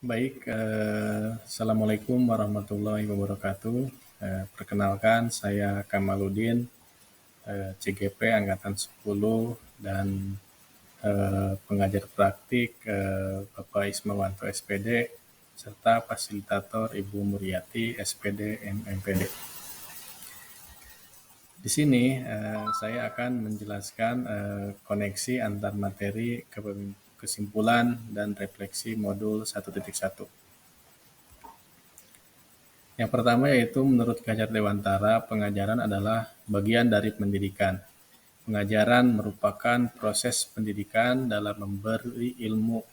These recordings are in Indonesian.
Baik, Assalamualaikum warahmatullahi wabarakatuh. Perkenalkan, saya Kamaludin, CGP Angkatan 10 dan pengajar praktik Bapak Ismawanto SPD serta fasilitator Ibu Muryati SPD MMPD. Di sini saya akan menjelaskan koneksi antar materi, kesimpulan, dan refleksi modul 1.1. Yang pertama yaitu menurut Ki Hajar Dewantara, pengajaran adalah bagian dari pendidikan. Pengajaran merupakan proses pendidikan dalam memberi ilmu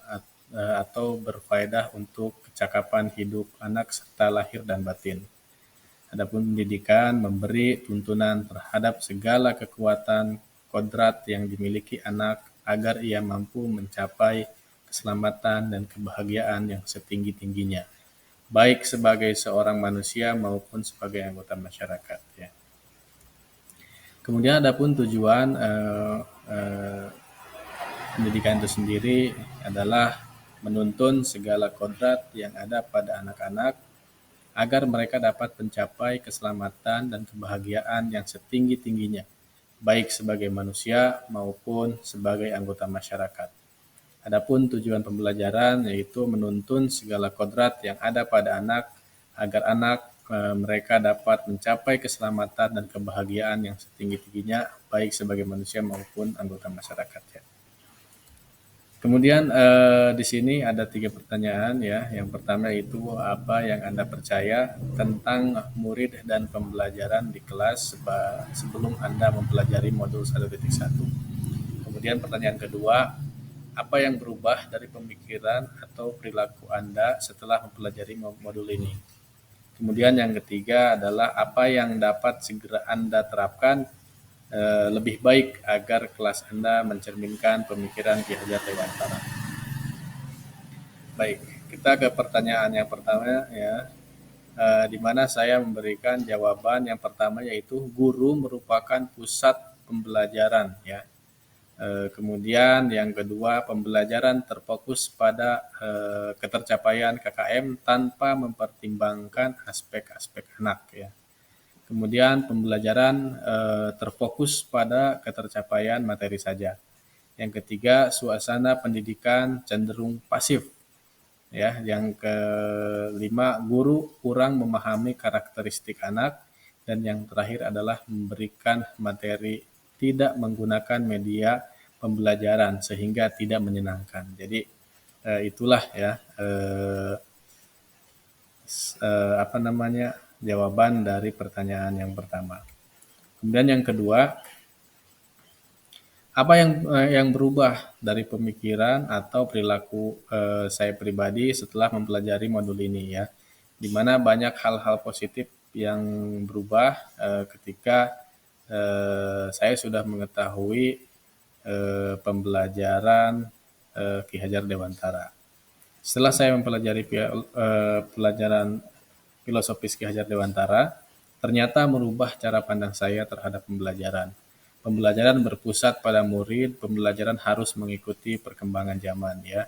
atau berfaedah untuk kecakapan hidup anak serta lahir dan batin. Adapun pendidikan memberi tuntunan terhadap segala kekuatan kodrat yang dimiliki anak agar ia mampu mencapai keselamatan dan kebahagiaan yang setinggi-tingginya, baik sebagai seorang manusia maupun sebagai anggota masyarakat. Ya. Kemudian adapun tujuan pendidikan itu sendiri adalah menuntun segala kodrat yang ada pada anak-anak agar mereka dapat mencapai keselamatan dan kebahagiaan yang setinggi-tingginya, baik sebagai manusia maupun sebagai anggota masyarakat. Adapun tujuan pembelajaran yaitu menuntun segala kodrat yang ada pada anak agar mereka dapat mencapai keselamatan dan kebahagiaan yang setinggi-tingginya, baik sebagai manusia maupun anggota masyarakat. Ya. Kemudian di sini ada 3 pertanyaan ya. Yang pertama itu apa yang Anda percaya tentang murid dan pembelajaran di kelas sebelum Anda mempelajari modul 1.1. Kemudian pertanyaan kedua, apa yang berubah dari pemikiran atau perilaku Anda setelah mempelajari modul ini? Kemudian yang ketiga adalah apa yang dapat segera Anda terapkan lebih baik agar kelas Anda mencerminkan pemikiran Ki Hajar Dewantara. Baik, kita ke pertanyaan yang pertama ya, di mana saya memberikan jawaban yang pertama yaitu guru merupakan pusat pembelajaran ya. Kemudian yang kedua, pembelajaran terfokus pada ketercapaian KKM tanpa mempertimbangkan aspek-aspek anak ya. Kemudian pembelajaran terfokus pada ketercapaian materi saja. Yang ketiga, suasana pendidikan cenderung pasif. Ya, yang kelima, guru kurang memahami karakteristik anak, dan yang terakhir adalah memberikan materi tidak menggunakan media pembelajaran sehingga tidak menyenangkan. Jadi itulah ya jawaban dari pertanyaan yang pertama. Kemudian yang kedua, apa yang berubah dari pemikiran atau perilaku saya pribadi setelah mempelajari modul ini ya, di mana banyak hal-hal positif yang berubah ketika saya sudah mengetahui pembelajaran Ki Hajar Dewantara. Setelah saya mempelajari pelajaran filosofis Ki Hajar Dewantara, ternyata merubah cara pandang saya terhadap pembelajaran. Pembelajaran berpusat pada murid, pembelajaran harus mengikuti perkembangan zaman ya.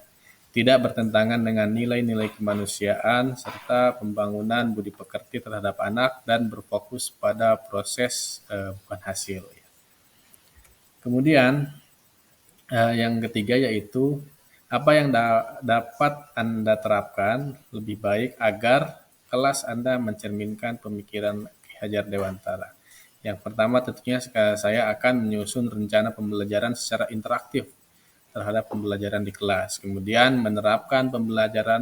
Tidak bertentangan dengan nilai-nilai kemanusiaan serta pembangunan budi pekerti terhadap anak dan berfokus pada proses bukan hasil. Ya. Kemudian yang ketiga yaitu apa yang dapat Anda terapkan lebih baik agar kelas Anda mencerminkan pemikiran Ki Hajar Dewantara. Yang pertama tentunya saya akan menyusun rencana pembelajaran secara interaktif terhadap pembelajaran di kelas. Kemudian menerapkan pembelajaran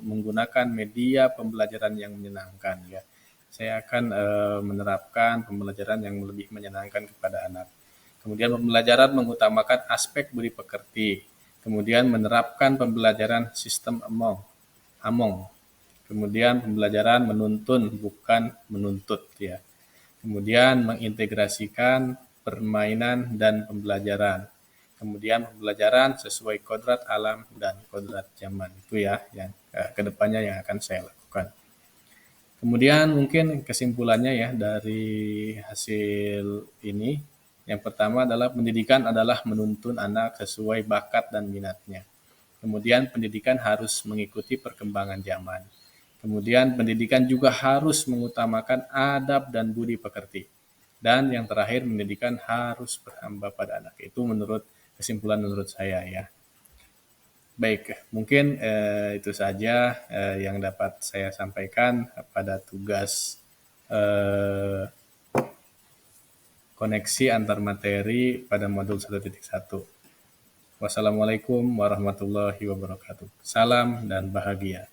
menggunakan media pembelajaran yang menyenangkan. Ya. Saya akan menerapkan pembelajaran yang lebih menyenangkan kepada anak. Kemudian pembelajaran mengutamakan aspek budi pekerti. Kemudian menerapkan pembelajaran sistem Among. Kemudian pembelajaran menuntun bukan menuntut ya. Kemudian mengintegrasikan permainan dan pembelajaran. Kemudian pembelajaran sesuai kodrat alam dan kodrat zaman. Itu ya yang kedepannya yang akan saya lakukan. Kemudian mungkin kesimpulannya ya dari hasil ini, yang pertama adalah pendidikan adalah menuntun anak sesuai bakat dan minatnya. Kemudian pendidikan harus mengikuti perkembangan zaman. Kemudian pendidikan juga harus mengutamakan adab dan budi pekerti. Dan yang terakhir, pendidikan harus berhamba pada anak. Itu kesimpulan menurut saya ya. Baik, mungkin itu saja yang dapat saya sampaikan pada tugas koneksi antar materi pada modul 1.1. Wassalamualaikum warahmatullahi wabarakatuh. Salam dan bahagia.